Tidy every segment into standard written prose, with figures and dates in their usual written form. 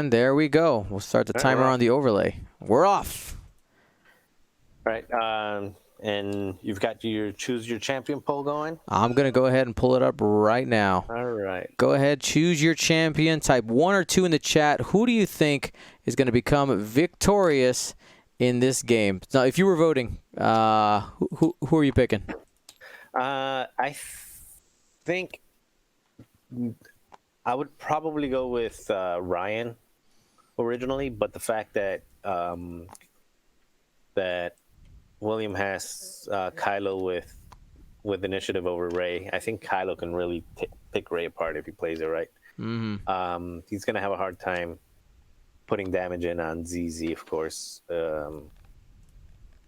And there we go. We'll start the timer on the overlay. We're off. All right. And you've got your choose your champion poll going? I'm going to go ahead and pull it up right now. All right. Go ahead, choose your champion. Type 1 or 2 in the chat. Who do you think is going to become victorious in this game? Now, if you were voting, who are you picking? I think I would probably go with Ryan originally, but the fact that that William has Kylo with initiative over Rey, I think Kylo can really pick Rey apart if he plays it right. Mm-hmm. He's going to have a hard time putting damage in on ZZ, of course,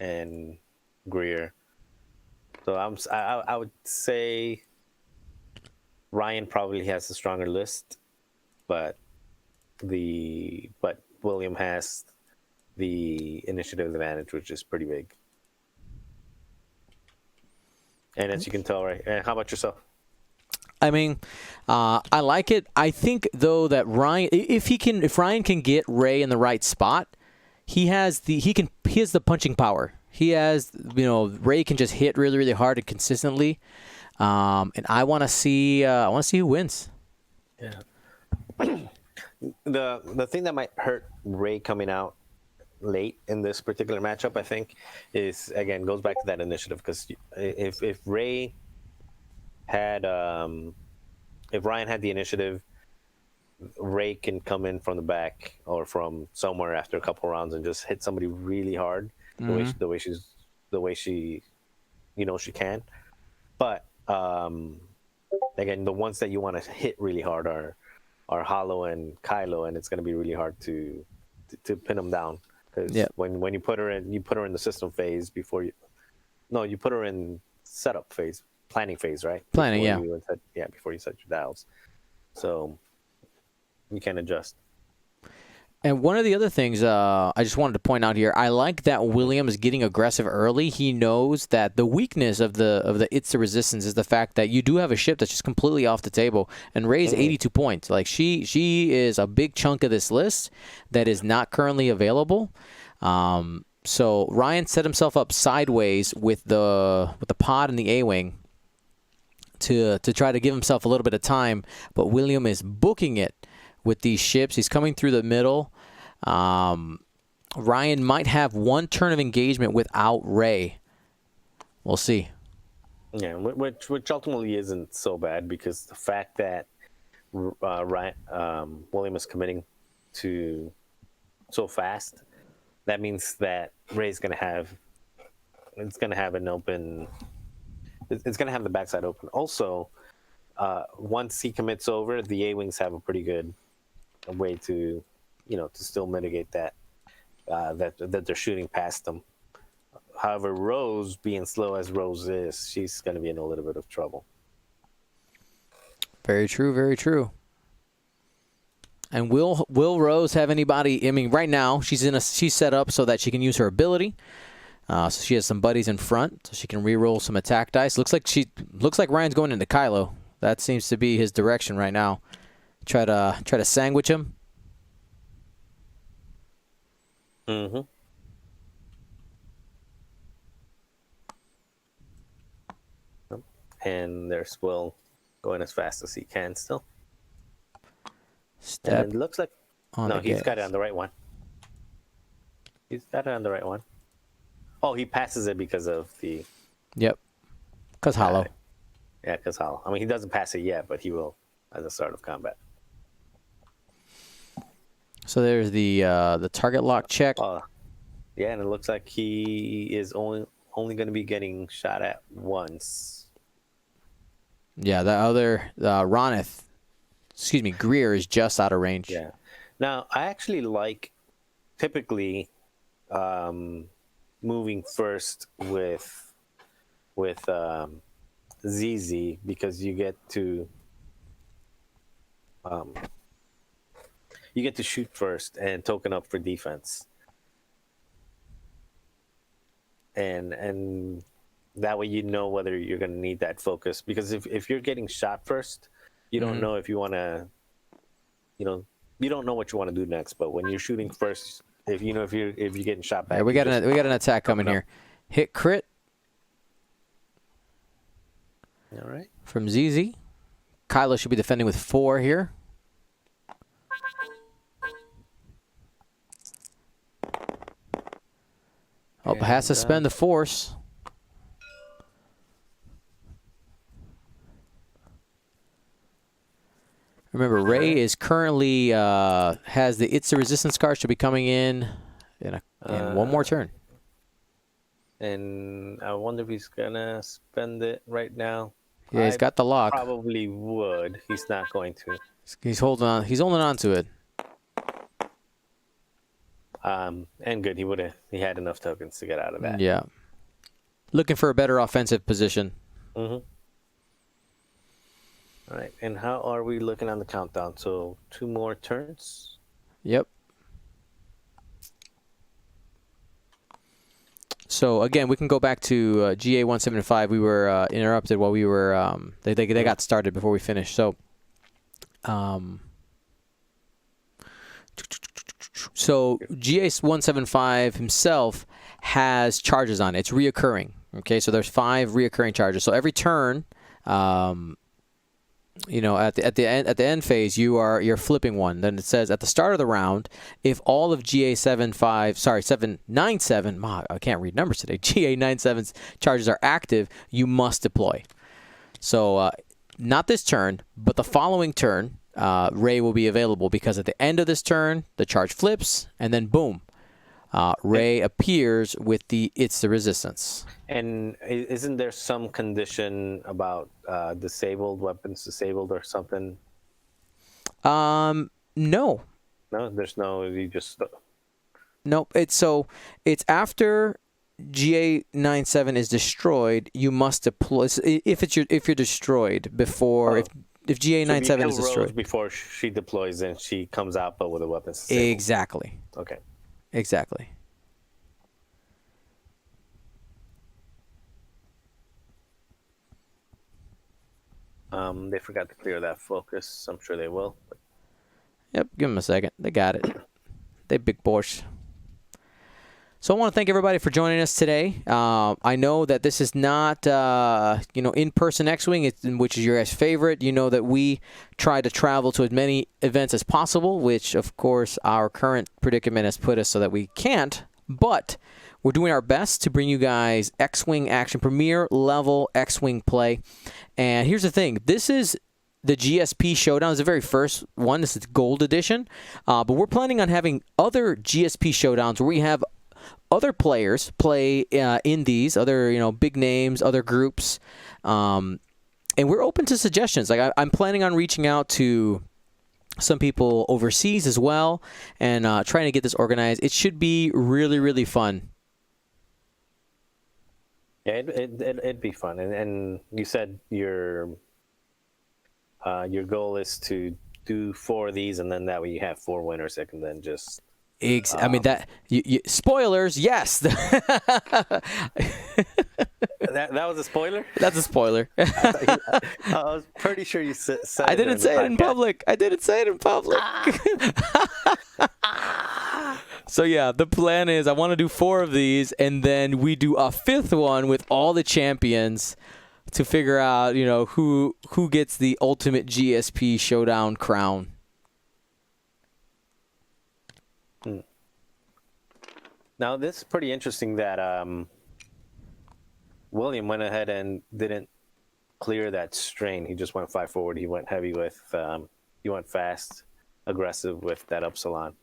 and Greer. So I would say Ryan probably has a stronger list, but William has the initiative advantage, which is pretty big. And as you can tell, right? And how about yourself? I mean, I like it. I think though that Ryan, if Ryan can get Rey in the right spot, he has the punching power. He has, Rey can just hit really, really hard and consistently. And I want to see who wins. Yeah. The thing that might hurt Rey coming out late in this particular matchup, I think, is again goes back to that initiative, because if Rey had if Ryan had the initiative, Rey can come in from the back or from somewhere after a couple rounds and just hit somebody really hard the way she she can. But again, the ones that you want to hit really hard are Hollow and Kylo, and it's going to be really hard to pin them down. Because when you put her in the system phase before you put her in setup phase, planning phase, right? Planning, before you set your dials, so you can adjust. And one of the other things I just wanted to point out here, I like that William is getting aggressive early. He knows that the weakness of the It's the Resistance is the fact that you do have a ship that's just completely off the table. And Rey's 82 points. Like she is a big chunk of this list that is not currently available. So Ryan set himself up sideways with the pod and the A-wing to try to give himself a little bit of time. But William is booking it with these ships. He's coming through the middle. Ryan might have one turn of engagement without Rey. We'll see. Yeah, which ultimately isn't so bad, because the fact that William is committing to so fast, that means that Rey's going to have an open. It's going to have the backside open. Also, once he commits over, the A-wings have a pretty good way to still mitigate that they're shooting past them. However, Rose, being slow as Rose is, she's going to be in a little bit of trouble. Very true, very true. And will Rose have anybody? I mean, right now she's set up so that she can use her ability. So she has some buddies in front, so she can re-roll some attack dice. Looks like Ryan's going into Kylo. That seems to be his direction right now. Try to sandwich him. Mm-hmm. And there's Will going as fast as he can still. Step. And it looks like he's got it on the right one. He's got it on the right one. Oh, he passes it because of the. Yep. Because Hollow. Yeah, because Hollow. I mean, he doesn't pass it yet, but he will at the start of combat. So there's the target lock check. Yeah, and it looks like he is only going to be getting shot at once. Yeah, the other Greer is just out of range. Yeah. Now, I actually like typically moving first with ZZ, because you get to shoot first and token up for defense, and that way you know whether you're going to need that focus, because if you're getting shot first, you don't know if you want to you don't know what you want to do next. But when you're shooting first, if you're getting shot back, Yeah, we got an attack coming here. Hit crit. All right. From ZZ. Kylo should be defending with 4 here. Oh, but has to spend the force. Remember, Ray is currently has the It's a Resistance card. Should be coming in one more turn. And I wonder if he's gonna spend it right now. Yeah, he's got the lock. Probably would. He's not going to. He's holding on. He's holding on to it. And good. He had enough tokens to get out of that. Yeah. Looking for a better offensive position. Mm-hmm. All right. And how are we looking on the countdown? So 2 more turns. Yep. So again, we can go back to GA 175. We were interrupted while we were they got started before we finished. So GA 175 himself has charges on it. It's reoccurring. Okay, so there's 5 reoccurring charges. So every turn, at the end phase, you're flipping one. Then it says at the start of the round, if all of GA 797, I can't read numbers today. GA 97's charges are active, you must deploy. So not this turn, but the following turn, Ray will be available because at the end of this turn, the charge flips, and then boom, Ray appears with the It's the Resistance. And isn't there some condition about weapons disabled or something? No. No, there's no. You just. Nope. It's after GA97 is destroyed, you must deploy. If you're destroyed before if GA97 is destroyed before she deploys, then she comes out but with a weapon. Exactly. Okay. Exactly. They forgot to clear that focus. I'm sure they will. But... Yep, give them a second. They got it. They big boss. So I want to thank everybody for joining us today. I know that this is not, in-person X-Wing, which is your guys' favorite. You know that we try to travel to as many events as possible, which, of course, our current predicament has put us so that we can't. But we're doing our best to bring you guys X-Wing action, premier level X-Wing play. And here's the thing. This is the GSP Showdown. It's the very first one. This is Gold Edition. But we're planning on having other GSP Showdowns where we have other players play in these, other big names, other groups. And we're open to suggestions. Like I'm planning on reaching out to some people overseas as well and trying to get this organized. It should be really, really fun. Yeah, it'd be fun. And you said your goal is to do 4 of these, and then that way you have 4 winners that can then just... I mean, that spoilers, yes. that was a spoiler? That's a spoiler. I was pretty sure you said I didn't say it in public. I didn't say it in public. So yeah, the plan is I want to do 4 of these, and then we do a 5th one with all the champions to figure out, who gets the ultimate GSP Showdown crown. Now, this is pretty interesting that William went ahead and didn't clear that strain. He just went 5 forward. He went heavy with, he went fast, aggressive with that Upsilon.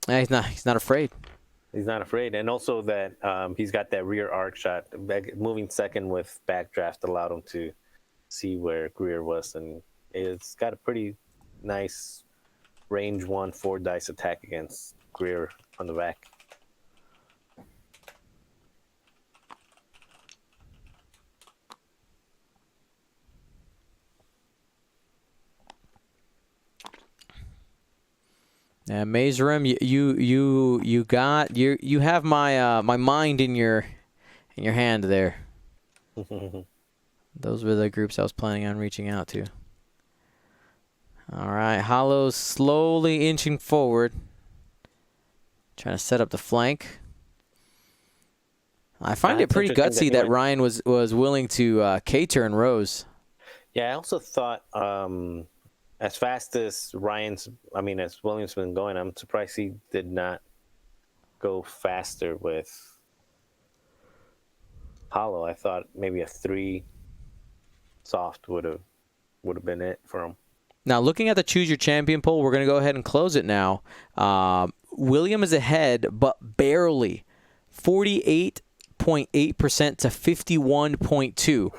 Yeah, he's not afraid. He's not afraid. And also that he's got that rear arc shot. Moving second with backdraft allowed him to see where Greer was, and it's got a pretty nice range 1 4 dice attack against Greer on the back. Yeah, Mazerim, you have my my mind in your hand there. Those were the groups I was planning on reaching out to. All right, Hollow's slowly inching forward. Trying to set up the flank. I find it pretty gutsy that Ryan was willing to K-turn Rose. Yeah, I also thought as fast as as Williams been going, I'm surprised he did not go faster with Hollow. I thought maybe a 3 soft would have been it for him. Now, looking at the Choose Your Champion poll, we're going to go ahead and close it now. William is ahead, but barely. 48.8% to 51.2%.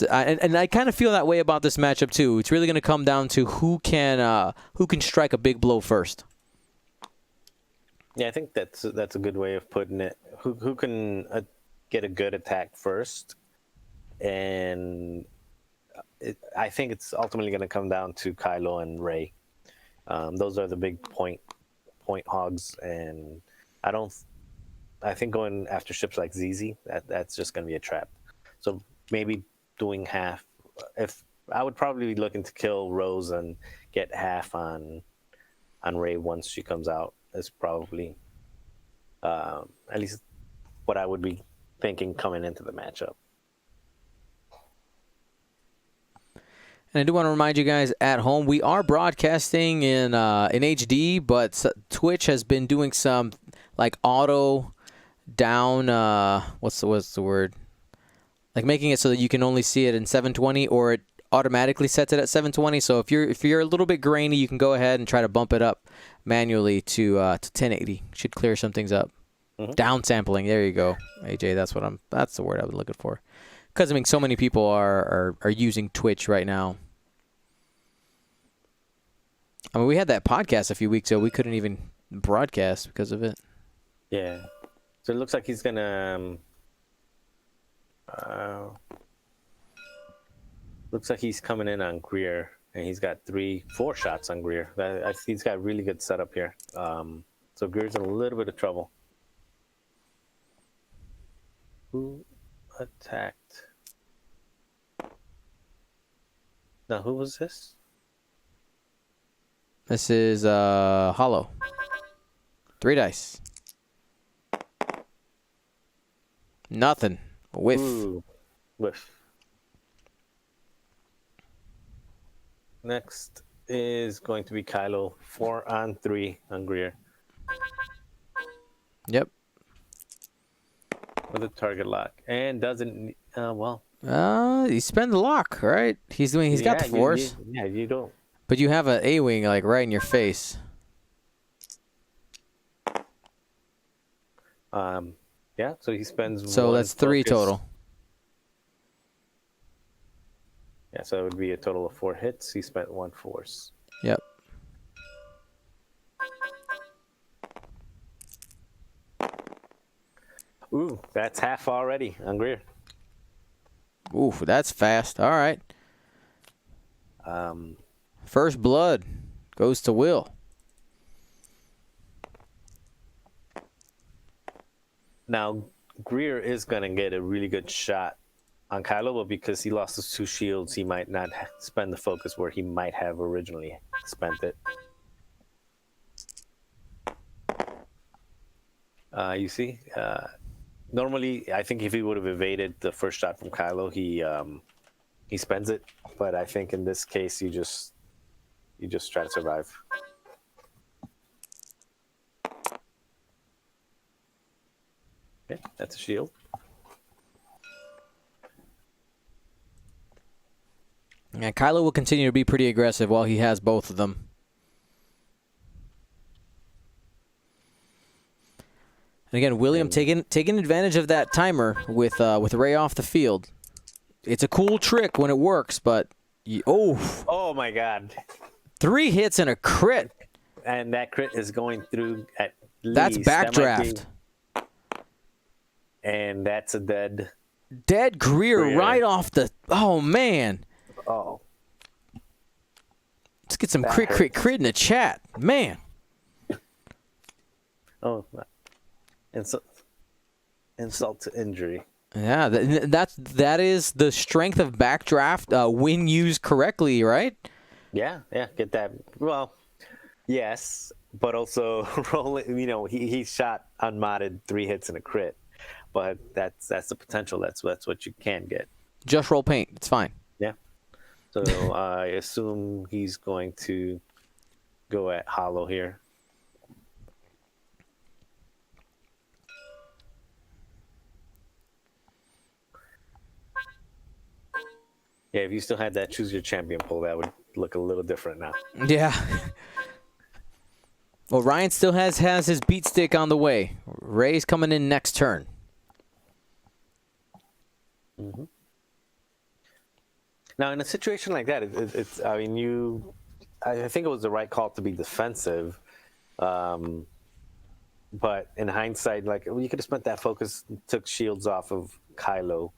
And I kind of feel that way about this matchup, too. It's really going to come down to who can strike a big blow first. Yeah, I think that's a good way of putting it. Who can get a good attack first? And I think it's ultimately going to come down to Kylo and Rey. Those are the big point hogs, and I think going after ships like ZZ, that's just going to be a trap. So maybe doing half. If I would probably be looking to kill Rose and get half on Rey once she comes out is probably at least what I would be thinking coming into the matchup. And I do want to remind you guys at home, we are broadcasting in HD, but Twitch has been doing some like auto down. What's the word? Like making it so that you can only see it in 720, or it automatically sets it at 720. So if you're a little bit grainy, you can go ahead and try to bump it up manually to 1080. Should clear some things up. Mm-hmm. Down sampling. There you go, AJ. That's the word I was looking for. Because so many people are using Twitch right now. I mean, we had that podcast a few weeks ago. We couldn't even broadcast because of it. Yeah. So it looks like he's gonna. Looks like he's coming in on Greer, and he's got 4 shots on Greer. He's got really good setup here. So Greer's in a little bit of trouble. Who attacked? Now, who was this? This is Hollow. 3 dice. Nothing. Whiff. Ooh, whiff. Next is going to be Kylo. 4 on 3 on Greer. Yep. With a target lock. And doesn't, he spent the lock, right? He's got the force. You don't. But you have an A-wing like right in your face. Yeah, so he spends So one that's 3 focus. total. Yeah, so it would be a total of 4 hits. He spent 1 force. Yep. Ooh, that's half already on Greer. Ooh, that's fast. All right. First blood goes to Will. Now, Greer is going to get a really good shot on Kylo, but because he lost his 2 shields, he might not spend the focus where he might have originally spent it. You see? Normally, I think if he would have evaded the first shot from Kylo, he spends it. But I think in this case, you just try to survive. Okay, that's a shield. Yeah, Kylo will continue to be pretty aggressive while he has both of them. And again, William taking advantage of that timer with Rey off the field. It's a cool trick when it works, but oh my God, 3 hits and a crit, and that crit is going through at least. That's backdraft, and that's a dead Greer right off the. Oh man. Oh. Let's get some crit in the chat, man. Oh. Insult to injury. Yeah, that is the strength of backdraft when used correctly, right? Yeah, get that. Well, yes, but also rolling. He shot unmodded 3 hits and a crit, but that's the potential. That's what you can get. Just roll paint. It's fine. Yeah. So I assume he's going to go at hollow here. Yeah, if you still had that choose your champion pull, that would look a little different now. Yeah. Well, Ryan still has his beat stick on the way. Ray's coming in next turn. Mm-hmm. Now, in a situation like that, it's. I mean, I think it was the right call to be defensive, but in hindsight, like you could have spent that focus, took shields off of Kylo.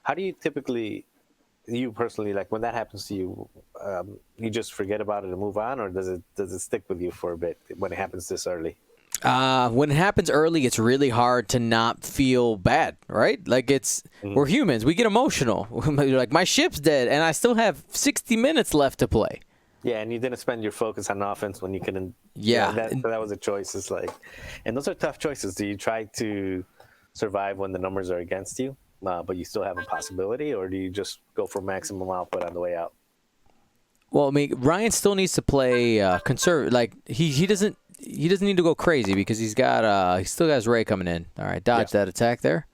How do you typically, you personally, like when that happens to you, you just forget about it and move on, or does it stick with you for a bit when it happens this early? When it happens early, it's really hard to not feel bad, right? Like we're humans. We get emotional. Like my ship's dead, and I still have 60 minutes left to play. Yeah, and you didn't spend your focus on offense when you couldn't. Yeah, that was a choice. It's like, and those are tough choices. Do you try to survive when the numbers are against you, but you still have a possibility, or do you just go for maximum output on the way out? Well, I mean, Ryan still needs to play conservative. Like he doesn't need to go crazy because he still got his Ray coming in. All right, dodge that attack there.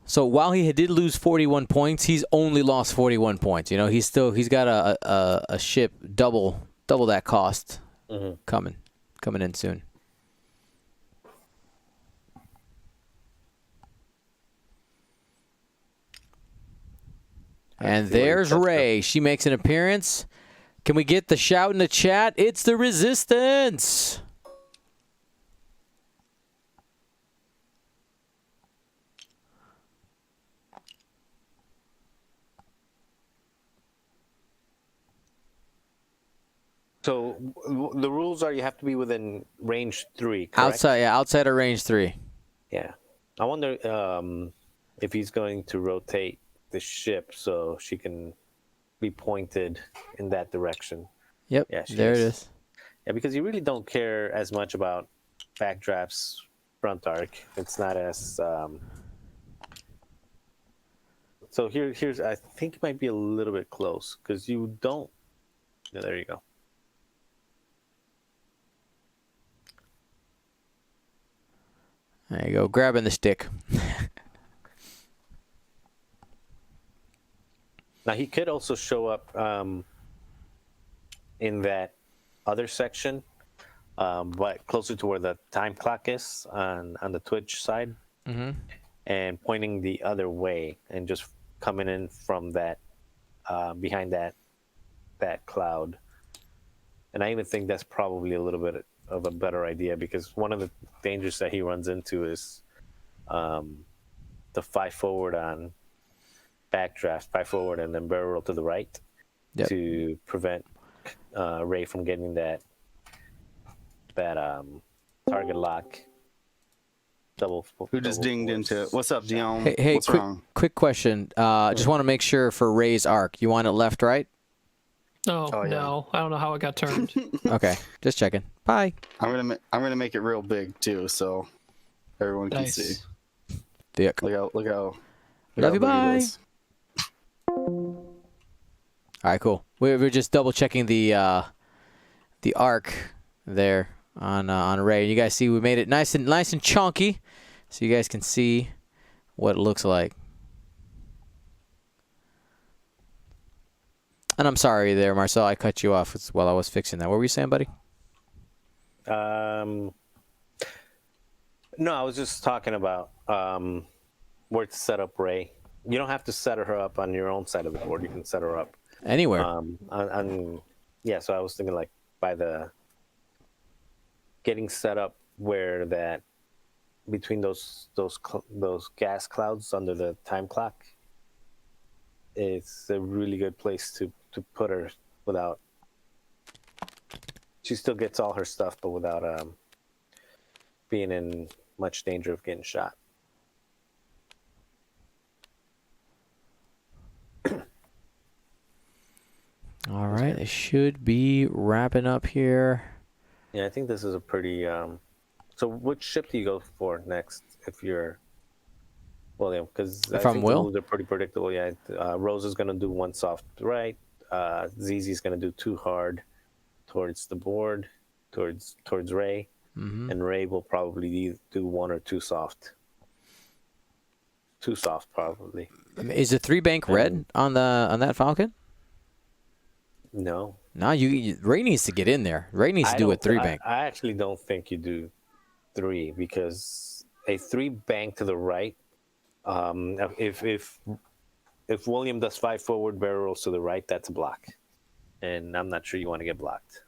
So while he did lose 41 points, he's only lost 41 points. He's got a ship double that cost coming in soon. And there's Ray. She makes an appearance. Can we get the shout in the chat? It's the Resistance. So the rules are you have to be within range 3, correct? Outside of range 3. Yeah. I wonder if he's going to rotate the ship so she can be pointed in that direction. Yep, yeah, there it is. Yeah, because you really don't care as much about backdraft's front arc. It's not as... So here's I think it might be a little bit close because you don't... Yeah, there you go. There you go, grabbing the stick. Now, he could also show up in that other section, but closer to where the time clock is on the Twitch side, and pointing the other way and just coming in from that, behind that cloud. And I even think that's probably a little bit of a better idea because one of the dangers that he runs into is the 5 forward on backdraft, 5 forward and then barrel roll to the right to prevent Ray from getting that target lock. Who just dinged into it? What's up, Dion? Hey, what's wrong? Quick question. Just want to make sure for Ray's arc, you want it left, right? Oh no, I don't know how it got turned. Okay, just checking. Bye. I'm gonna make it real big too, so everyone can see. Dick. Look how. Love you. Bye. All right, cool. We're just double checking the arc there on Ray. You guys see we made it nice and chunky, so you guys can see what it looks like. And I'm sorry there, Marcel. I cut you off while I was fixing that. What were you saying, buddy? No, I was just talking about where to set up Ray. You don't have to set her up on your own side of the board. You can set her up anywhere. So I was thinking like by the getting set up where that between those gas clouds under the time clock. It's a really good place to put her without. She still gets all her stuff, but without being in much danger of getting shot. All right, it should be wrapping up here. Yeah, I think this is a pretty. So, which ship do you go for next if you're William? Because I If I'm think Will? the moves are pretty predictable. Yeah, Rose is going to do one soft right. ZZ is going to do two hard towards the board, towards Ray, and Ray will probably do one or two soft. Two soft, probably. Is the 3-bank red on that Falcon? No. No, Ray needs to get in there. Ray needs to do a 3-bank. I actually don't think you do three because a 3-bank to the right. If William does 5 forward barrels to the right, that's a block, and I'm not sure you want to get blocked.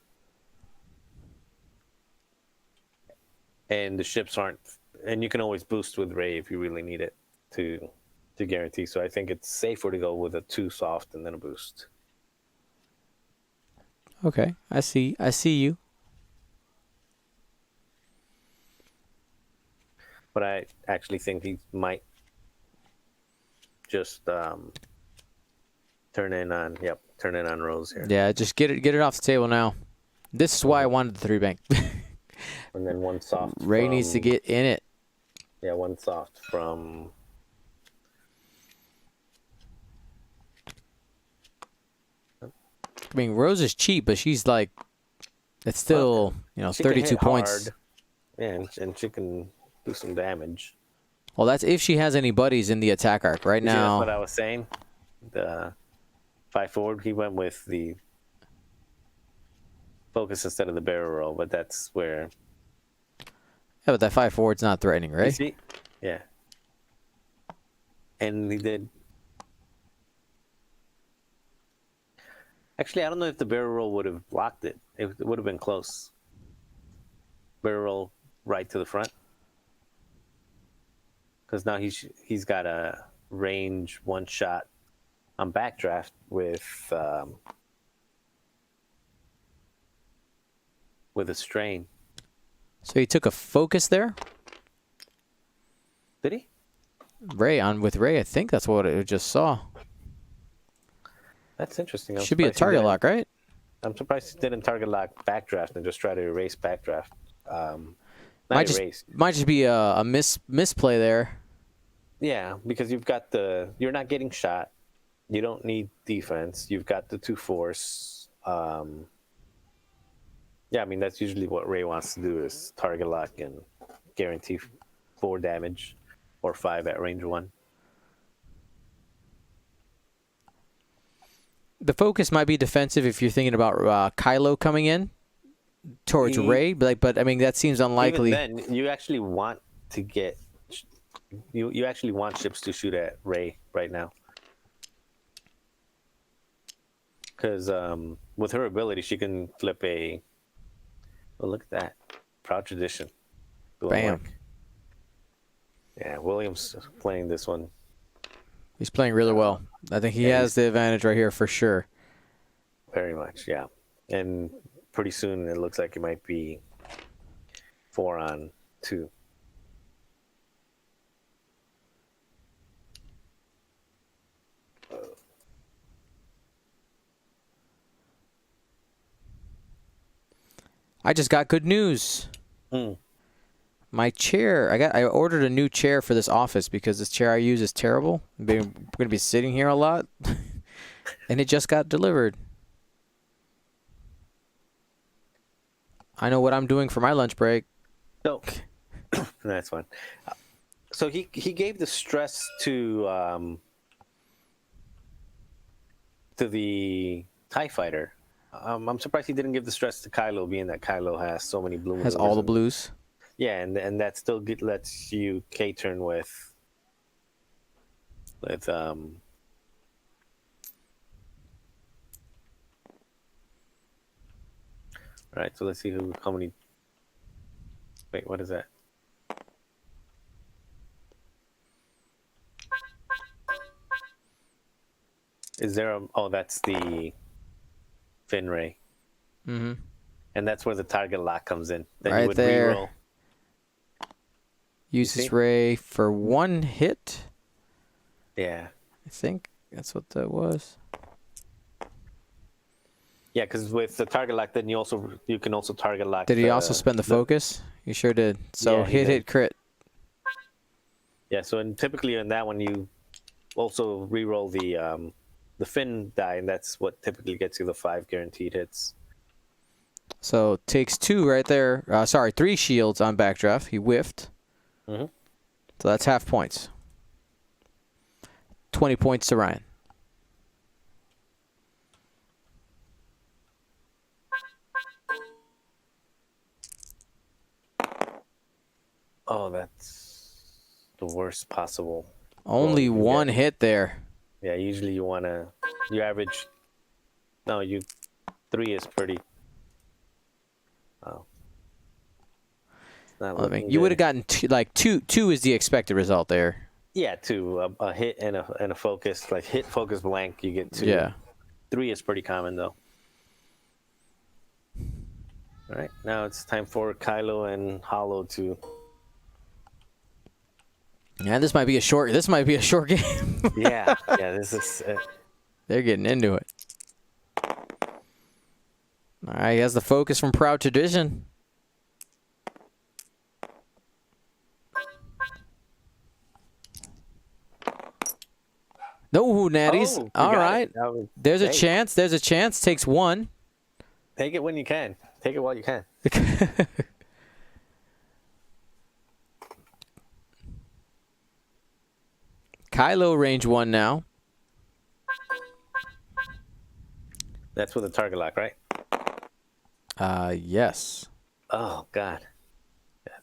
And the ships aren't, and you can always boost with Ray if you really need it to guarantee. So I think it's safer to go with a 2 soft and then a boost. Okay, I see you. But I actually think he might just turn in on Rose here. Yeah, just get it off the table now. This is why I wanted the 3-bank. And then one soft. Ray needs to get in it. Yeah, one soft from. I mean, Rose is cheap, but she's like, it's still, she can 32 hit points. hard. Yeah, and she can do some damage. Well, that's if she has any buddies in the attack arc. Right You see, now, that's what I was saying. The 5 forward, he went with the focus instead of the barrel roll, but that's where. yeah, but that 5 forward's not threatening, You right? see? Yeah. And he did. Actually, I don't know if the barrel roll would have blocked it. It would have been close. Barrel roll right to the front. Because now he's got a range 1 shot on backdraft with a strain. So he took a focus there. Did he? Ray, I think that's what it just saw. That's interesting. Should be a target lock, right? I'm surprised he didn't target lock backdraft and just try to erase backdraft. Might just be a misplay there. Yeah, because you're not getting shot. You don't need defense. You've got the 2 force. Yeah, I mean that's usually what Ray wants to do is target lock and guarantee 4 damage or 5 at range 1. The focus might be defensive if you're thinking about Kylo coming in towards Ray, but I mean that seems unlikely. Even then, you actually want to get you actually want ships to shoot at Ray right now, because with her ability, she can flip a. Well, look at that, proud tradition. Bam. Work. Yeah, Williams playing this one. He's playing really well. I think he has the advantage right here for sure. Very much, yeah. And pretty soon it looks like it might be 4 on 2. I just got good news. My chair, I ordered a new chair for this office because this chair I use is terrible. I'm going to be sitting here a lot, and it just got delivered. I know what I'm doing for my lunch break. So that's fine. So he gave the stress to the TIE fighter. I'm surprised he didn't give the stress to Kylo, being that Kylo has so many blue. Has all the blues. Yeah, and that still lets you K-turn with All right, so let's see how many. Wait, what is that? Is there a? Oh, that's the fin ray. Mm-hmm. And that's where the target lock comes in. Then Right you would there. reroll. Uses Ray for 1 hit. Yeah. I think that's what that was. Yeah, because with the target lock, then you can also target lock. Did he also spend the focus? He sure did. So Yeah, he did. hit, crit. Yeah, so typically in that one, you also re-roll the fin die, and that's what typically gets you the 5 guaranteed hits. So takes 2 right there. 3 shields on backdraft. He whiffed. Mm-hmm. So that's half points. 20 points to Ryan. Oh, that's the worst possible. Only 1 hit there. Yeah, usually you average. No, 3 is pretty. Oh. You would have gotten 2. 2 is the expected result there. Yeah, 2. A hit and a focus. Like hit, focus, blank, you get 2. Yeah. 3 is pretty common, though. All right, now it's time for Kylo and Hollow to. Yeah, this might be a short game. Yeah, this is. They're getting into it. All right, he has the focus from Proud Tradition. No natties. All right. There's a chance. There's a chance. Takes 1. Take it when you can. Take it while you can. Kylo range 1 now. That's with a target lock, right? Yes. Oh God. Yes.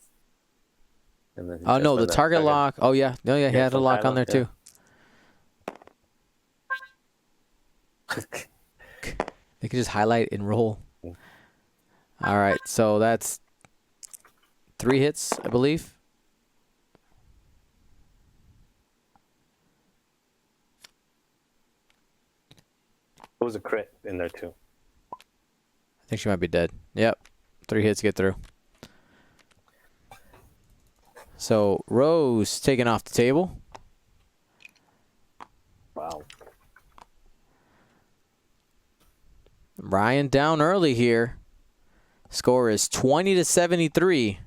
And then Oh no, the target lock. Oh yeah, no, yeah, he had a lock on there too. They could just highlight and roll. All right, so that's 3 hits, I believe. There was a crit in there too. I think she might be dead. Yep, 3 hits get through. So Rose taken off the table. Wow. Ryan down early here. Score is 20-73.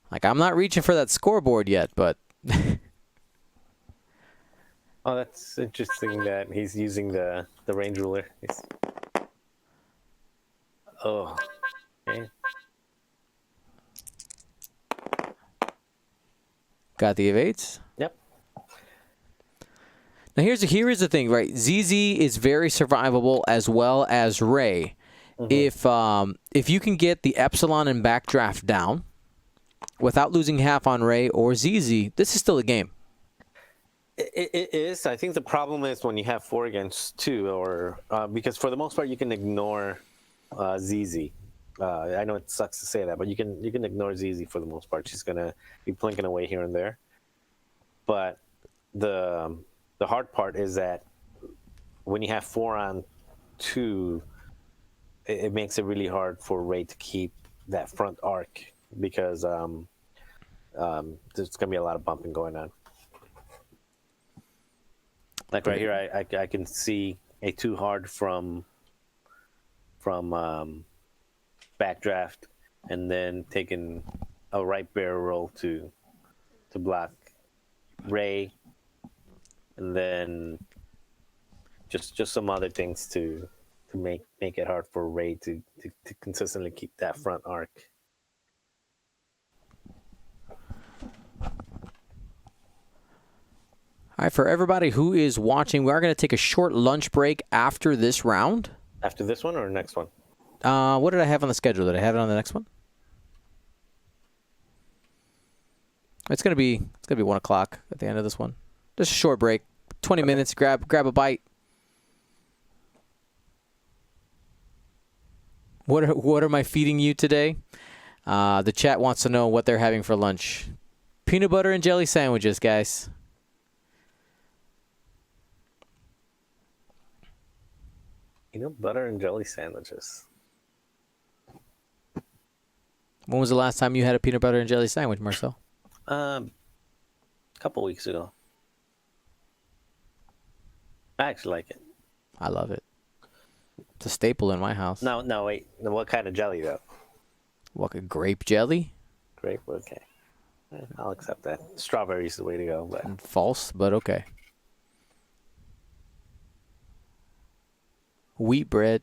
Like, I'm not reaching for that scoreboard yet, but Oh, that's interesting that he's using the range ruler. Oh. Okay. got the evades. Yep. Now here is the thing, right? ZZ is very survivable as well as Ray. Mm-hmm. If you can get the Epsilon and backdraft down without losing half on Ray or ZZ, this is still a game. It is. I think the problem is when you have 4 against 2, or because for the most part you can ignore ZZ. I know it sucks to say that, but you can ignore ZZ for the most part. She's gonna be plinking away here and there. But the hard part is that when you have 4 on 2, it makes it really hard for Ray to keep that front arc because there's gonna be a lot of bumping going on. Like right here, I can see a 2 hard from backdraft, and then taking a right barrel roll to block Ray, and then just some other things to make it hard for Ray to consistently keep that front arc. All right, for everybody who is watching, we are going to take a short lunch break after this round. After this one or next one? What did I have on the schedule? Did I have it on the next one? It's gonna be 1 o'clock at the end of this one. Just a short break, 20 minutes. Grab a bite. What am I feeding you today? The chat wants to know what they're having for lunch. Peanut butter and jelly sandwiches, guys. Peanut butter and jelly sandwiches. When was the last time you had a peanut butter and jelly sandwich, Marcel? A couple weeks ago. I actually like it. I love it. It's a staple in my house. No, wait. What kind of jelly though? What, a grape jelly? Grape. Okay, I'll accept that. Strawberry's the way to go, but False, but okay. Wheat bread.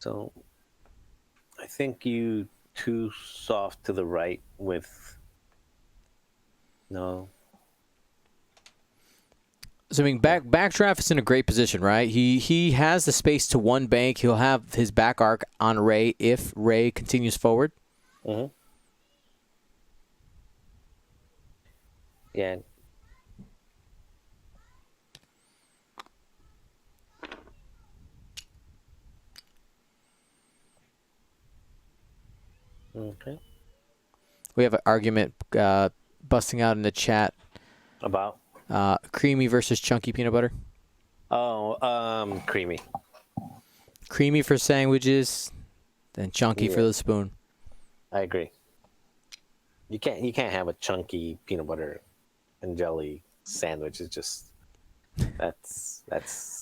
so I think you too soft to the right with no. So I mean, Backdraft is in a great position, right? He has the space to one bank. He'll have his back arc on Ray if Ray continues forward. Mm-hmm. Yeah. Okay. We have an argument busting out in the chat. About? Creamy versus chunky peanut butter. Oh, creamy. Creamy for sandwiches, then chunky for the spoon. I agree. You can't have a chunky peanut butter and jelly sandwich. It's just that's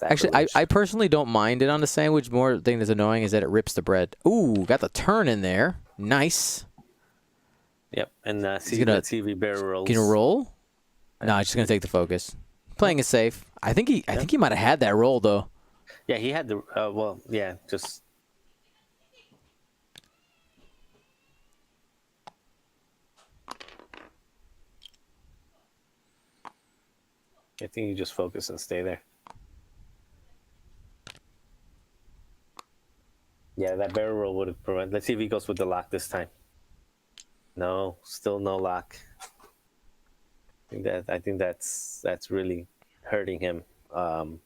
Actually, I personally don't mind it on the sandwich. More thing that's annoying is that it rips the bread. Ooh, got the turn in there. Nice. Yep, and see the TV barrel rolls. Gonna roll? No, he's just gonna take the focus. Playing it safe. I think he might have had that roll though. Yeah, he had the well, yeah, just. I think you just focus and stay there. Yeah, that barrel roll would have prevented. Let's see if he goes with the lock this time. No, still no lock. I think that's really hurting him. And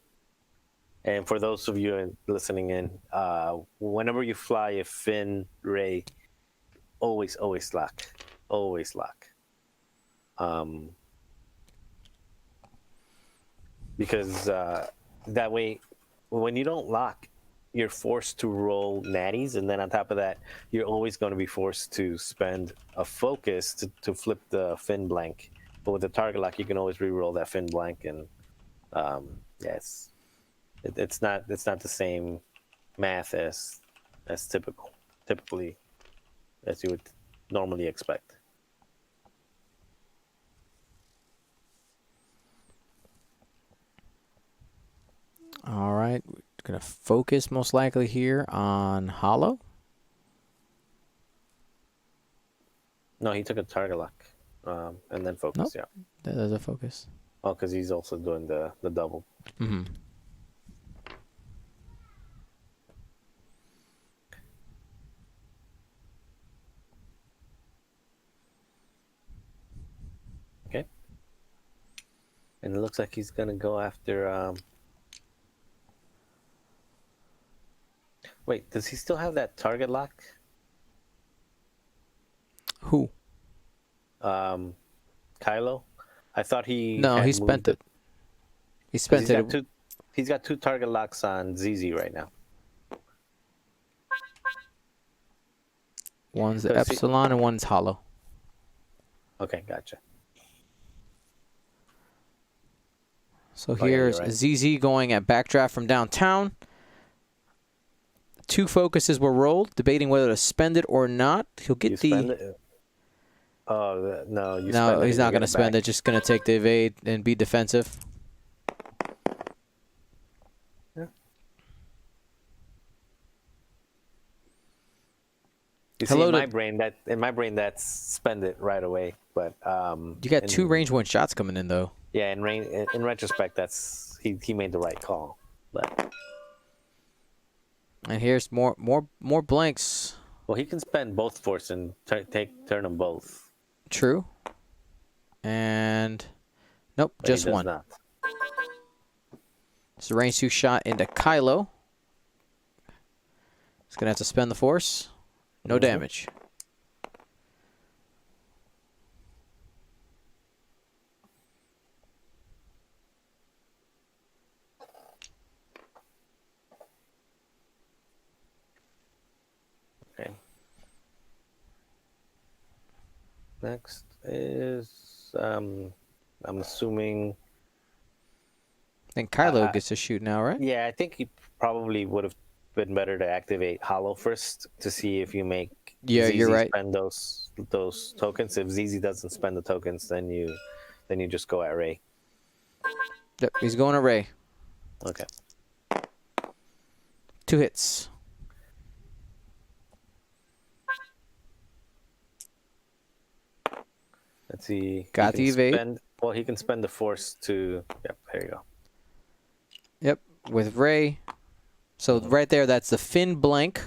for those of you listening in, whenever you fly a Finn Ray, always lock, always lock. Because that way, when you don't lock, you're forced to roll natties, and then on top of that, you're always going to be forced to spend a focus to flip the fin blank. But with the target lock, you can always re-roll that fin blank, and it's not the same math as typically as you would normally expect. All right, we're gonna focus most likely here on hollow. No, he took a target lock, and then focus. Nope. Yeah. There's a focus. Oh, because he's also doing the double. Mm-hmm. Okay. And it looks like he's gonna go after. Wait, does he still have that target lock? Who? Kylo. I thought he. No, had he spent moved it. He spent it. He's got two target locks on ZZ right now. One's the Epsilon and one's hollow. Okay, gotcha. So here's right. ZZ going at backdraft from downtown. Two focuses were rolled, debating whether to spend it or not. He'll get Spend it? Oh, no. No, he's not going to spend it. Just going to take the evade and be defensive. Yeah. You see, in my brain, that's spend it right away. But you got two range one shots coming in though. Yeah, in retrospect, that's he made the right call. But and here's more blanks. Well, he can spend both force and turn them both. True. And nope, But just he does one. Not. It's a range 2 shot into Kylo. He's gonna have to spend the force. No damage. Next is I'm assuming. I think Kylo gets to shoot now, right? Yeah, I think it probably would have been better to activate Hollow first to see if you make Yeah, ZZ you're right. spend those tokens. If ZZ doesn't spend the tokens, then you just go at Ray. Yep, he's going to Ray. Okay. 2 hits. Let's see. Got the evade. Well, he can spend the force to. Yep, there you go. Yep, with Ray. So right there, that's the Finn blank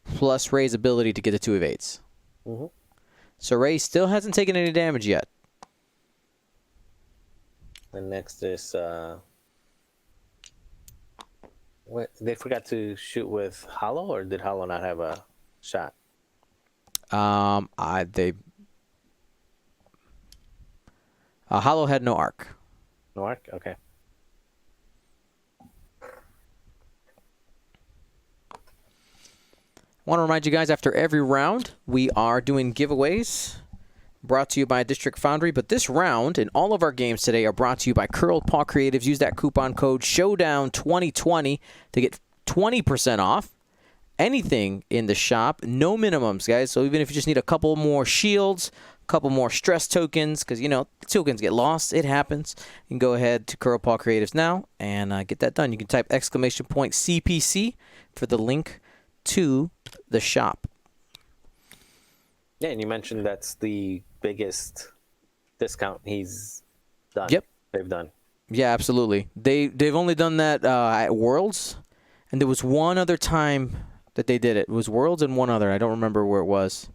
plus Ray's ability to get the 2 evades. Mm-hmm. So Ray still hasn't taken any damage yet. And next is what, they forgot to shoot with Hollow, or did Hollow not have a shot? Hollow had no arc. No arc? Okay. I want to remind you guys, after every round, we are doing giveaways brought to you by District Foundry. But this round and all of our games today are brought to you by Curled Paw Creatives. Use that coupon code Showdown 2020 to get 20% off anything in the shop. No minimums, guys. So even if you just need a couple more shields, a couple more stress tokens, because, you know, tokens get lost. It happens. You can go ahead to Curled Paw Creatives now and get that done. You can type !CPC for the link to the shop. Yeah, and you mentioned that's the biggest discount he's done. Yep. They've done. Yeah, absolutely. They've only done that at Worlds, and there was one other time that they did it. It was Worlds and one other. I don't remember where it was.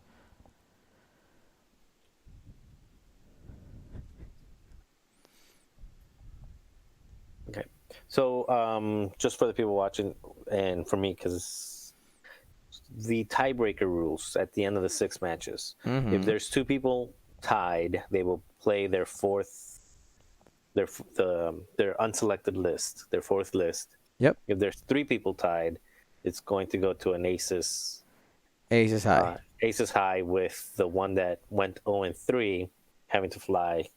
Okay. So just for the people watching and for me, because the tiebreaker rules at the end of the 6 matches. Mm-hmm. If there's 2 people tied, they will play their unselected list, their 4th list. Yep. If there's 3 people tied, it's going to go to an Aces High. Aces High, with the one that went 0-3 having to fly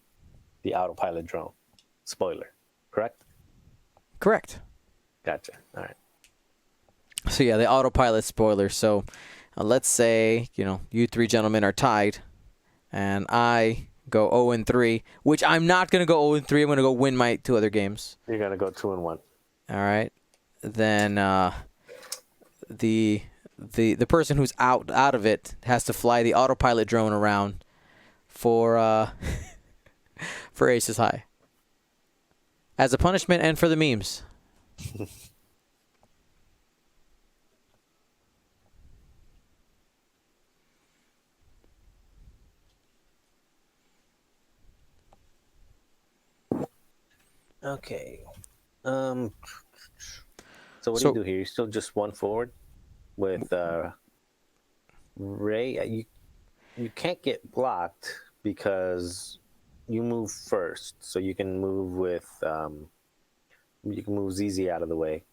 the autopilot drone. Spoiler, correct? Correct. Gotcha. All right. So yeah, the autopilot spoiler. So let's say, you 3 gentlemen are tied, and I go 0-3, which I'm not going to go 0-3. I'm going to go win my 2 other games. You're going to go 2-1. All right. Then the person who's out of it has to fly the autopilot drone around for for Aces High as a punishment and for the memes. Okay. So what do you do here? You still just 1 forward with Ray. You can't get blocked because you move first, so you can move with ZZ out of the way.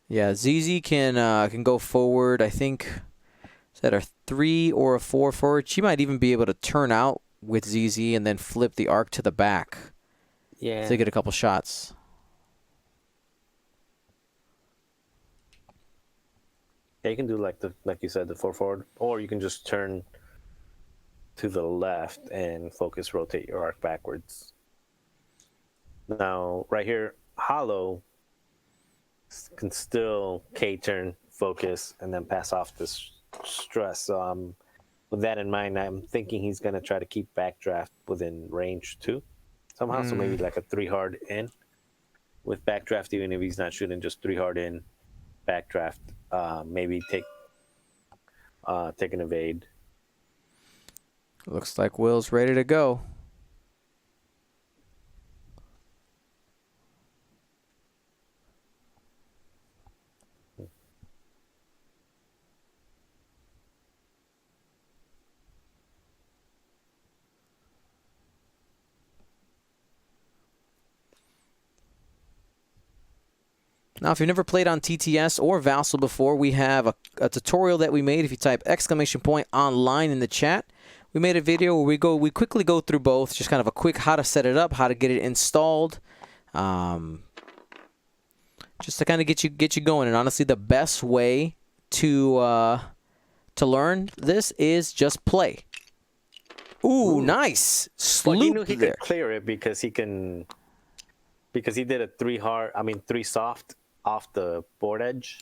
Yeah, ZZ can go forward. I think is that a 3 or a 4 forward. She might even be able to turn out with ZZ and then flip the arc to the back. Yeah. To get a couple shots. Yeah, you can do like you said, the 4 forward, or you can just turn to the left and focus rotate your arc backwards. Now, right here, Hollow can still K-turn, focus, and then pass off this stress. So with that in mind, I'm thinking he's going to try to keep backdraft within range too, somehow. So maybe like a 3 hard in with backdraft, even if he's not shooting, just 3 hard in, backdraft. Maybe take an evade. Looks like Will's ready to go. Now, if you've never played on TTS or Vassal before, we have a tutorial that we made. If you type !online in the chat, we made a video where we quickly go through both, just kind of a quick how to set it up, how to get it installed, just to kind of get you going. And honestly, the best way to learn this is just play. Ooh, nice sloop. Well, he knew he there. could clear it because he did a 3 soft off the board edge.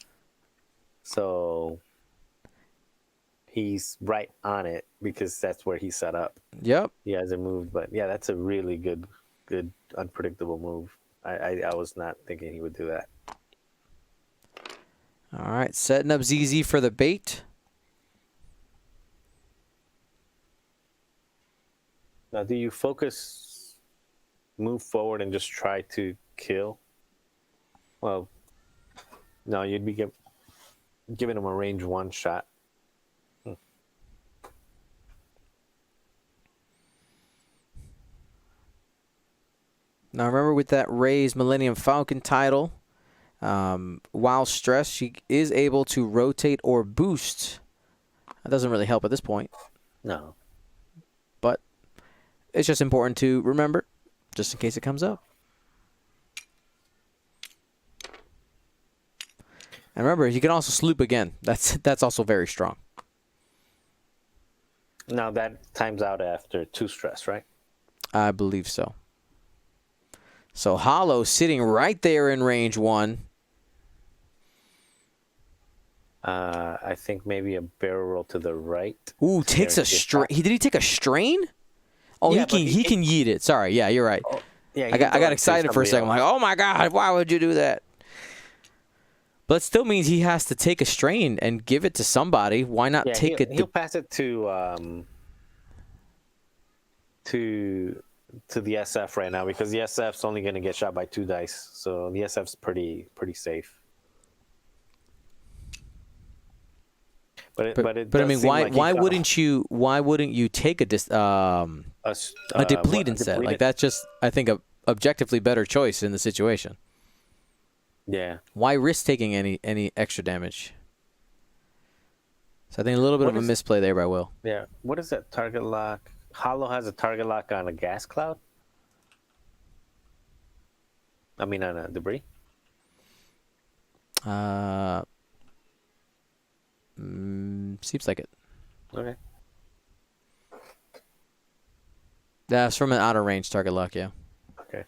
So he's right on it because that's where he set up. Yep. He hasn't moved, but yeah, that's a really good unpredictable move. I was not thinking he would do that. All right, setting up ZZ for the bait. Now, do you move forward and just try to kill? Well, no, you'd be giving him a range 1 shot. Now remember, with that Ray's Millennium Falcon title, while stressed, she is able to rotate or boost. That doesn't really help at this point. No. But it's just important to remember, just in case it comes up. And remember, you can also sloop again. That's also very strong. Now that times out after 2 stress, right? I believe so. So Hollow sitting right there in range 1. I think maybe a barrel roll to the right. Ooh, takes a strain. Did he take a strain? Oh, Yeah, he can yeet it. Sorry, yeah, you're right. Oh, yeah, I got excited for a second. I'm like, oh my god, why would you do that? But it still means he has to take a strain and give it to somebody. Why not take it? He'll pass it to the SF right now because the SF's only going to get shot by 2 dice, so the SF's pretty safe. But I mean, why wouldn't you take a deplete instead? Like, that's just, I think, a objectively better choice in the situation. Yeah. Why risk taking any extra damage? So I think a little bit of a misplay there by Will. Yeah. What is that target lock? Hollow has a target lock on a gas cloud. I mean, on a debris. Seems like it. Okay. That's from an outer range target lock, yeah. Okay.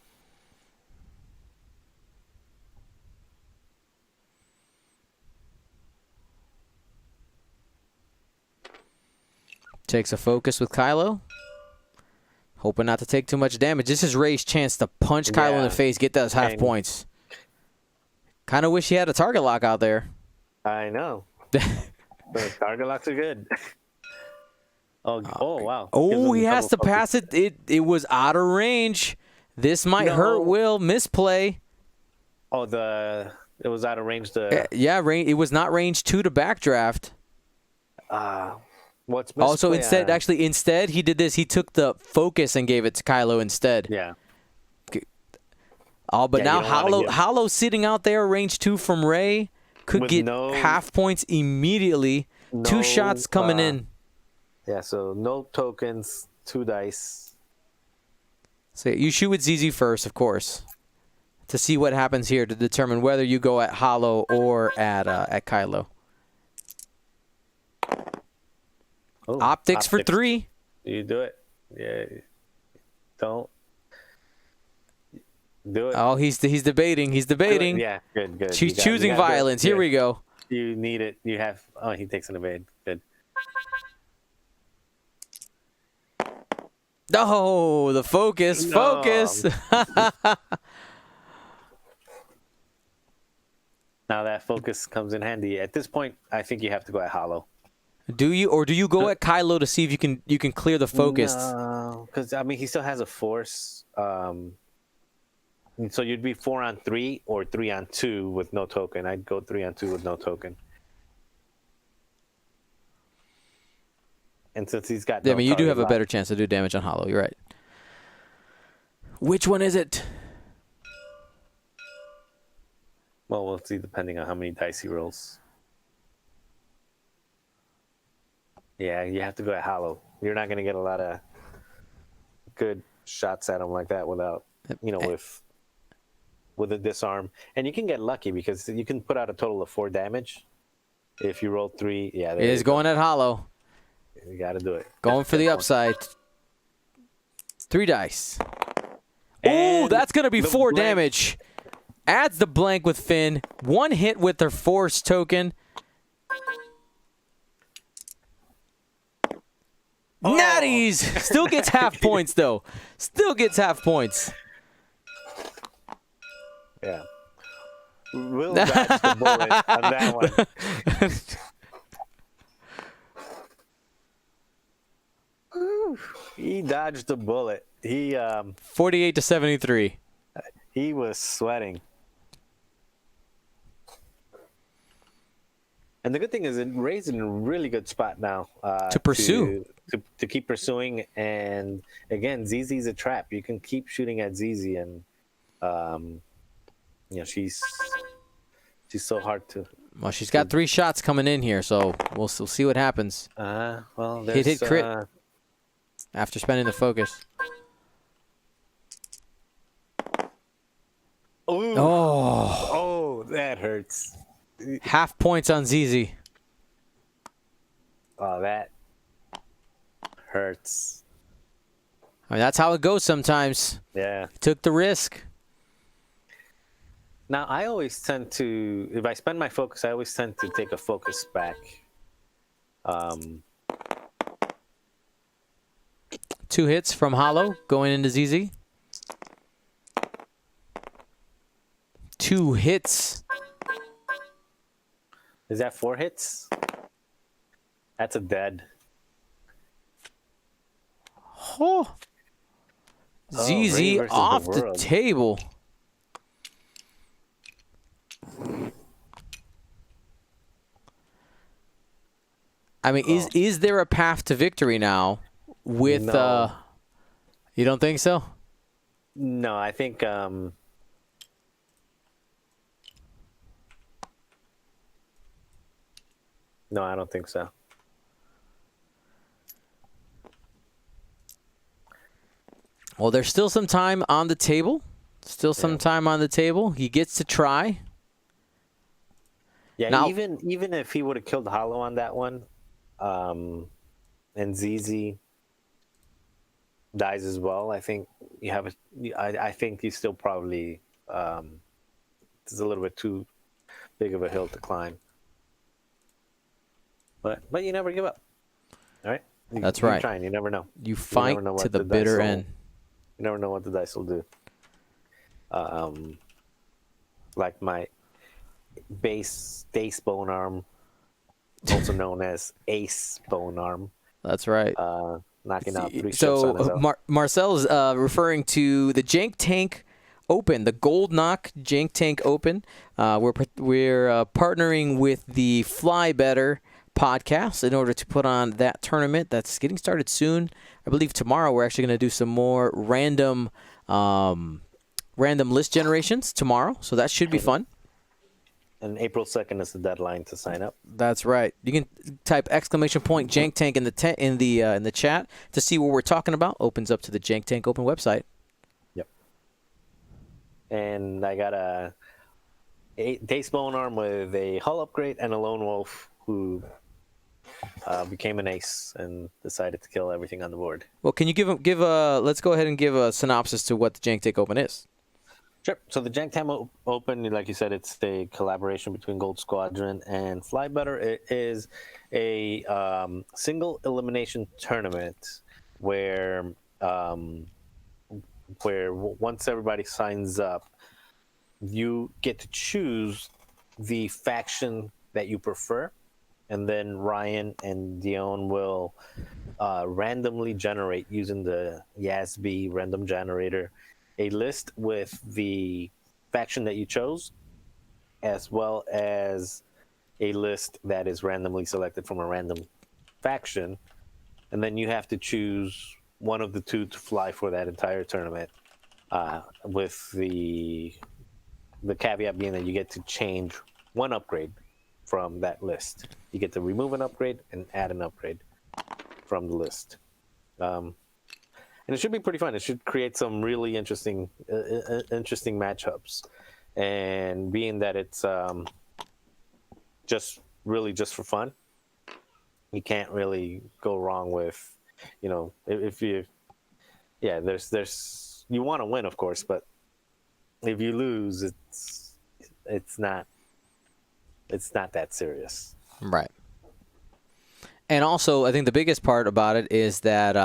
Takes a focus with Kylo. Hoping not to take too much damage. This is Ray's chance to punch Kylo in the face, get those half points. Kind of wish he had a target lock out there. I know. The target locks are good. Oh wow. Oh, he has to pass it. It was out of range. This might hurt Will. Misplay. Oh, it was out of range. It was not range 2 to backdraft. What's misplay? Also, instead, he did this. He took the focus and gave it to Kylo instead. Yeah. Oh, but now Hollow sitting out there, range 2 from Ray, could get half points immediately. 2 shots coming in. Yeah, so no tokens, 2 dice. So you shoot with ZZ first, of course, to see what happens here to determine whether you go at Hollow or at Kylo. Oh, optics for 3. You do it. Yeah. Don't. Do it. Oh, he's debating. He's debating. Yeah, good. She's choosing violence. Here we go. You need it. You have. Oh, he takes an evade. Good. Oh, the focus. No. Focus. Now that focus comes in handy. At this point, I think you have to go at Hollow. Do you, or do you go at Kylo to see if you can clear the focus? No, because I mean he still has a force. So you'd be 4 on 3 or 3 on 2 with no token. I'd go 3 on 2 with no token. And since he's got, I mean, you do have a better chance to do damage on Hollow. You're right. Which one is it? Well, we'll see depending on how many dice he rolls. Yeah, you have to go at Hollow. You're not going to get a lot of good shots at him like that without, with a disarm. And you can get lucky because you can put out a total of 4 damage. If you roll 3, yeah. It is going at hollow. You got to do it. Going for the upside. 3 dice. Oh, that's going to be 4 damage. Adds the blank with Finn. 1 hit with their force token. Natties! Still gets half points, though. Still gets half points. Yeah. We'll dodge the bullet on that one. He dodged the bullet. He 48 to 73. He was sweating. And the good thing is Ray's in a really good spot now to pursue. To keep pursuing. And again, ZZ's a trap. You can keep shooting at ZZ, and she's so hard to. Well, she's got 3 shots coming in here, so we'll see what happens. Well, hit crit after spending the focus. Ooh. Oh, that hurts. Half points on ZZ. Oh, that hurts. I mean, that's how it goes sometimes. Yeah. Took the risk. Now, I always tend to, if I spend my focus, I always tend to take a focus back. 2 hits from Hollow going into ZZ. 2 hits. Is that 4 hits? That's a dead. Oh. ZZ off the table. I mean, is there a path to victory now with No. You don't think so? No, I think no, I don't think so. Well, there's still some time on the table. Still some time on the table. He gets to try. Yeah, now, even if he would have killed Hollow on that one, and ZZ dies as well, I think you have I think you still probably it's a little bit too big of a hill to climb. But you never give up. All right? That's right. Keep trying. You never know. You fight to the bitter end. You never know what the dice will do. Like my base bone arm, also known as ace bone arm. That's right. Knocking out 3 ships so on his own. Marcel is referring to the Jank Tank Open, the Gold Knock Jank Tank Open. We're partnering with the Fly Better podcast in order to put on that tournament that's getting started soon. I believe tomorrow we're actually going to do some more random list generations tomorrow, so that should be fun. And April 2nd is the deadline to sign up. That's right. You can type !Jank Tank in the chat to see what we're talking about. Opens up to the Jank Tank Open website. Yep. And I got a Dace Bone Arm with a hull upgrade and a Lone Wolf who became an ace and decided to kill everything on the board. Well, can you let's go ahead and give a synopsis to what the Jank Tank Open is. Sure. So the Jank Tank Open, like you said, it's a collaboration between Gold Squadron and Fly Better. It is a single elimination tournament where once everybody signs up, you get to choose the faction that you prefer, and then Ryan and Dion will randomly generate using the YASB random generator a list with the faction that you chose, as well as a list that is randomly selected from a random faction, and then you have to choose one of the 2 to fly for that entire tournament, with the caveat being that you get to change 1 upgrade from that list. You get to remove an upgrade and add an upgrade from the list. And it should be pretty fun. It should create some really interesting matchups. And being that it's just for fun, you can't really go wrong with, if you, there's you want to win, of course, but if you lose, it's not that serious. Right. And also, I think the biggest part about it is that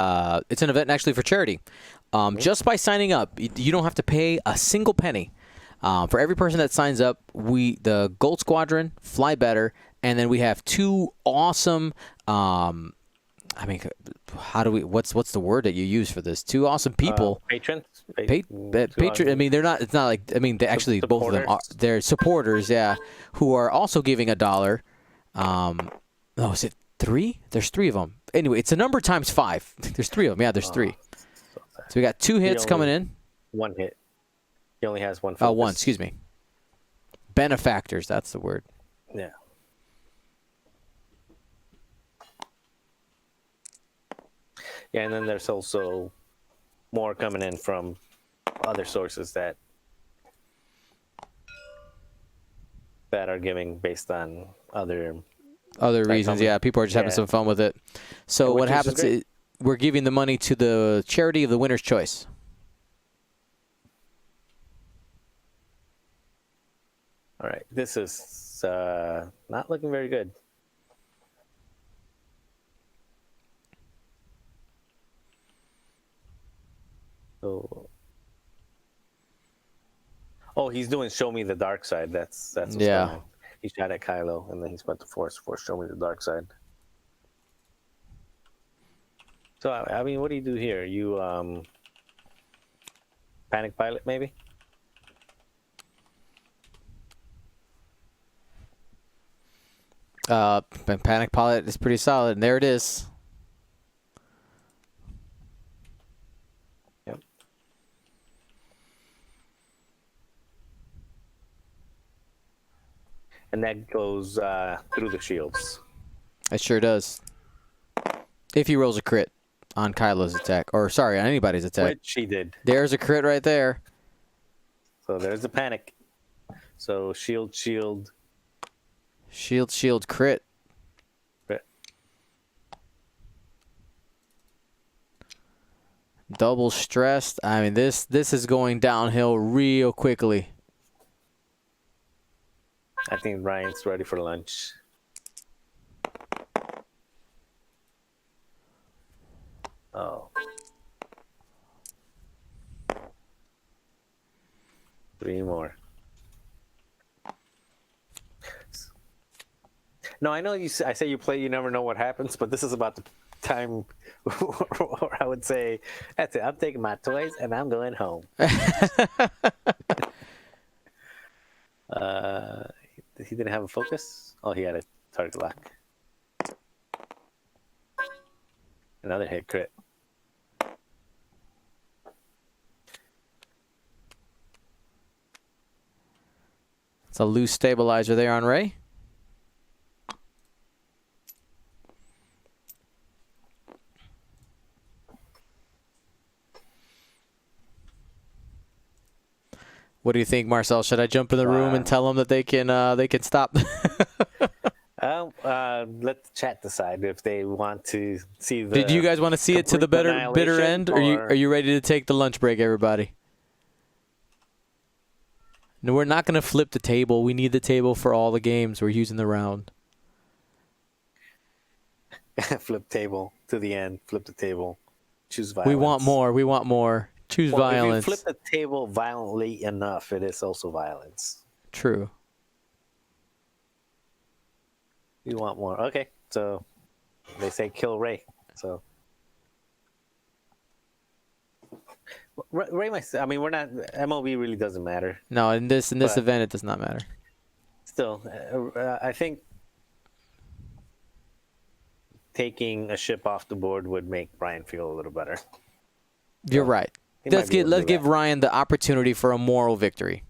it's an event actually for charity. Just by signing up, you don't have to pay a single penny. For every person that signs up, the Gold Squadron, Fly Better, and then we have two awesome. What's the word that you use for this? Two awesome people. Patrons. Patron. I mean, they're not. It's not like. I mean, they actually both of them are. They're supporters. Yeah, who are also giving $1. Is it 3? There's 3 of them. Anyway, it's a number times 5. There's 3 of them. Yeah, there's 3. So we got 2 hits coming in. 1 hit. He only has 1 focus. Oh, 1. Excuse me. Benefactors. That's the word. Yeah. Yeah, and then there's also more coming in from other sources that are giving based on other reasons. Yeah, people are just having some fun with it. So what happens is we're giving the money to the charity of the winner's choice. All right, this is not looking very good. So, he's doing "Show Me the Dark Side." That's what's going on. He shot at Kylo, and then he spent the Force "Show Me the Dark Side." So, I mean, what do you do here? You panic pilot, maybe? Panic pilot is pretty solid, and there it is. Yep. And that goes through the shields. It sure does. If he rolls a crit on Kylo's attack, or sorry, on anybody's attack. Which he did. There's a crit right there. So there's the panic. So shield. Shield, crit. Double stressed. I mean, this is going downhill real quickly. I think Ryan's ready for lunch. Oh. 3 more. No, I know I say you play, you never know what happens, but this is about the time where I would say, that's it. I'm taking my toys and I'm going home. He didn't have a focus? Oh, he had a target lock. Another hit crit. It's a loose stabilizer there on Rey. What do you think, Marcel? Should I jump in the room and tell them that they can stop? Let the chat decide if they want to see the. Did you guys want to see it to the bitter end, or are you ready to take the lunch break, everybody? No, we're not going to flip the table. We need the table for all the games we're using the round. Flip table to the end. Flip the table. Choose violence. We want more. We want more. Choose violence. If you flip the table violently enough, it is also violence. True. You want more. Okay, so they say kill Rey. So Rey, I mean, we're not. MLB really doesn't matter. No, in this event, it does not matter. Still, I think taking a ship off the board would make Brian feel a little better. You're right. Let's give Ryan the opportunity for a moral victory.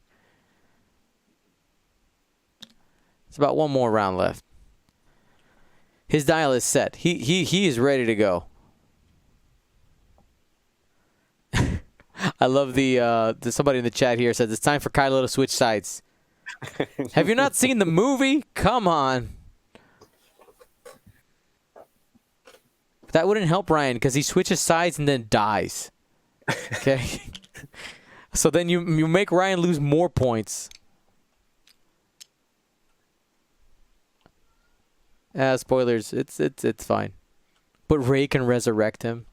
It's about 1 more round left. His dial is set. He is ready to go. I love the somebody in the chat here says it's time for Kylo to switch sides. Have you not seen the movie? Come on. That wouldn't help Ryan because he switches sides and then dies. Okay. So then you make Ryan lose more points. Spoilers. It's fine. But Rey can resurrect him.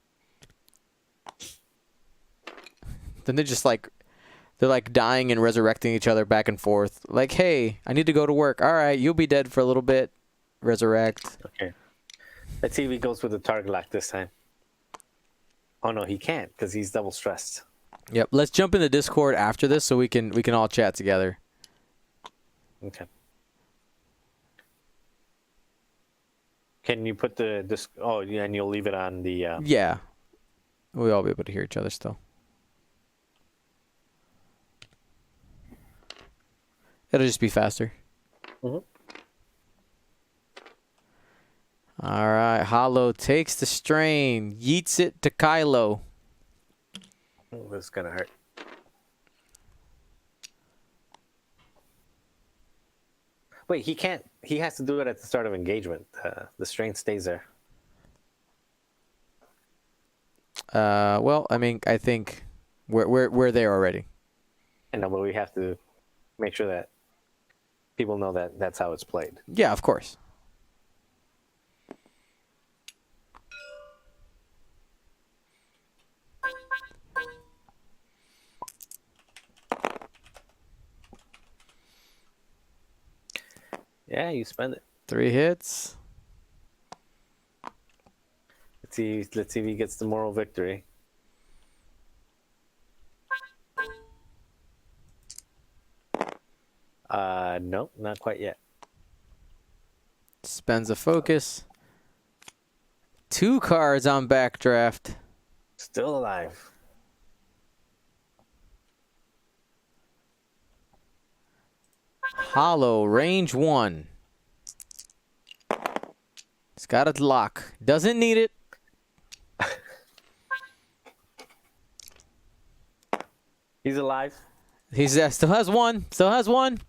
Then they're just like, they're like dying and resurrecting each other back and forth. Like, hey, I need to go to work. All right, you'll be dead for a little bit. Resurrect. Okay. Let's see if he goes with the target lock this time. Oh no, he can't because he's double stressed. Yep. Let's jump in the Discord after this so we can all chat together. Okay. Can you put the disc? Oh, yeah, and you'll leave it on the. Yeah. We'll all be able to hear each other still. It'll just be faster. Mm-hmm. All right. Hollow takes the strain. Yeets it to Kylo. Oh, this is gonna hurt. Wait, he can't. He has to do it at the start of engagement. The strain stays there. Well, I mean, I think we're there already. I know, but we have to make sure that people know that that's how it's played. Yeah, of course. Yeah, you spend it. 3 hits. Let's see if he gets the moral victory. Nope, not quite yet. Spends a focus. 2 cards on backdraft. Still alive. Hollow, range 1. He's got a lock. Doesn't need it. He's alive. He's still has 1. Still has 1.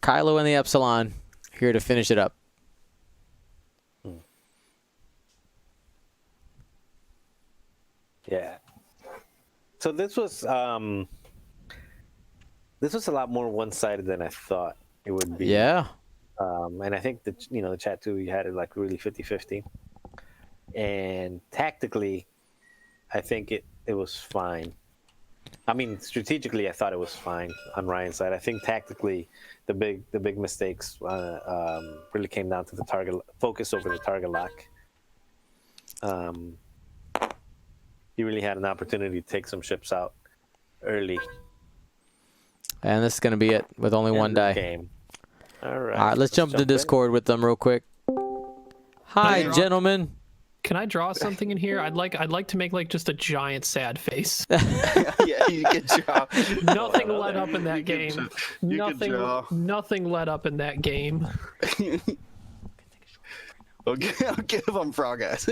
Kylo and the Epsilon here to finish it up. Yeah. So this was a lot more one-sided than I thought it would be. Yeah. And I think that the chat too, we had it like really 50-50. And tactically, I think it was fine. I mean, strategically, I thought it was fine on Ryan's side. I think tactically, the big mistakes really came down to the target focus over the target lock. He really had an opportunity to take some ships out early. And this is going to be it with only one die. Game. All right. All right, let's jump into Discord with them real quick. Hi, gentlemen. Can I draw something in here? I'd like to make like just a giant sad face. Yeah, you can draw. Nothing let up in that game. Nothing let up in that game. Okay, I'll give them frog ass.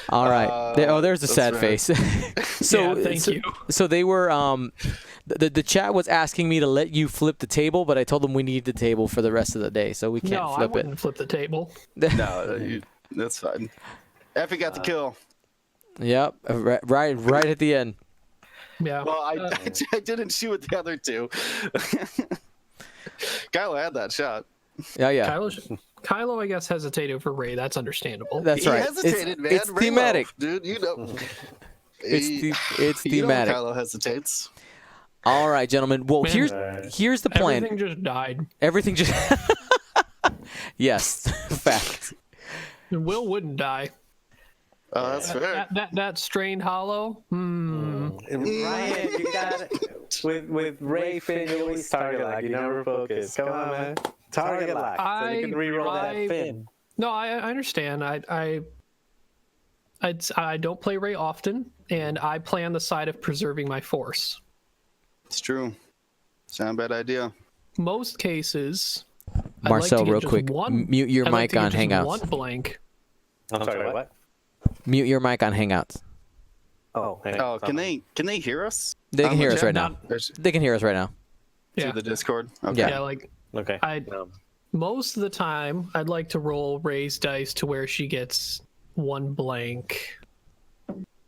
All right. There's a sad face. So, yeah, thank you. So they were the chat was asking me to let you flip the table, but I told them we need the table for the rest of the day, so we can't flip I wouldn't flip the table. No, that's fine. Effie got the kill. Yep, right at the end. Yeah. Well, I didn't shoot the other two. Kylo had that shot. Yeah. Kylo, I guess, hesitated for Rey. That's understandable. That's right. He hesitated, man. It's thematic, dude. You know. It's You know thematic. Kylo hesitates. All right, gentlemen. Well, here's the plan. Everything just died. Everything just. Yes, fact. Will wouldn't die. Oh, that's fair. That strained hollow. Ryan, you got it. With Rey Finn, you always target lock. You never focus. Come on, man. Target lock. So you can reroll that Finn. No, I understand. I don't play Rey often, and I play on the side of preserving my force. It's true. It's not a bad idea. Most cases, Marcel, I'd like to get real just quick, one, mute your I'd like mic to get on just Hangouts. One blank. I'm sorry, what? Mute your mic on Hangouts. Oh, hang Oh, on. can they hear us? They can On the hear us chat? right now. They can hear us right now. Through Yeah, the Discord? Okay. Yeah. yeah. Like Okay. most of the time, I'd like to roll raised dice to where she gets one blank,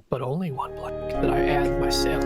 but only one blank that I add myself.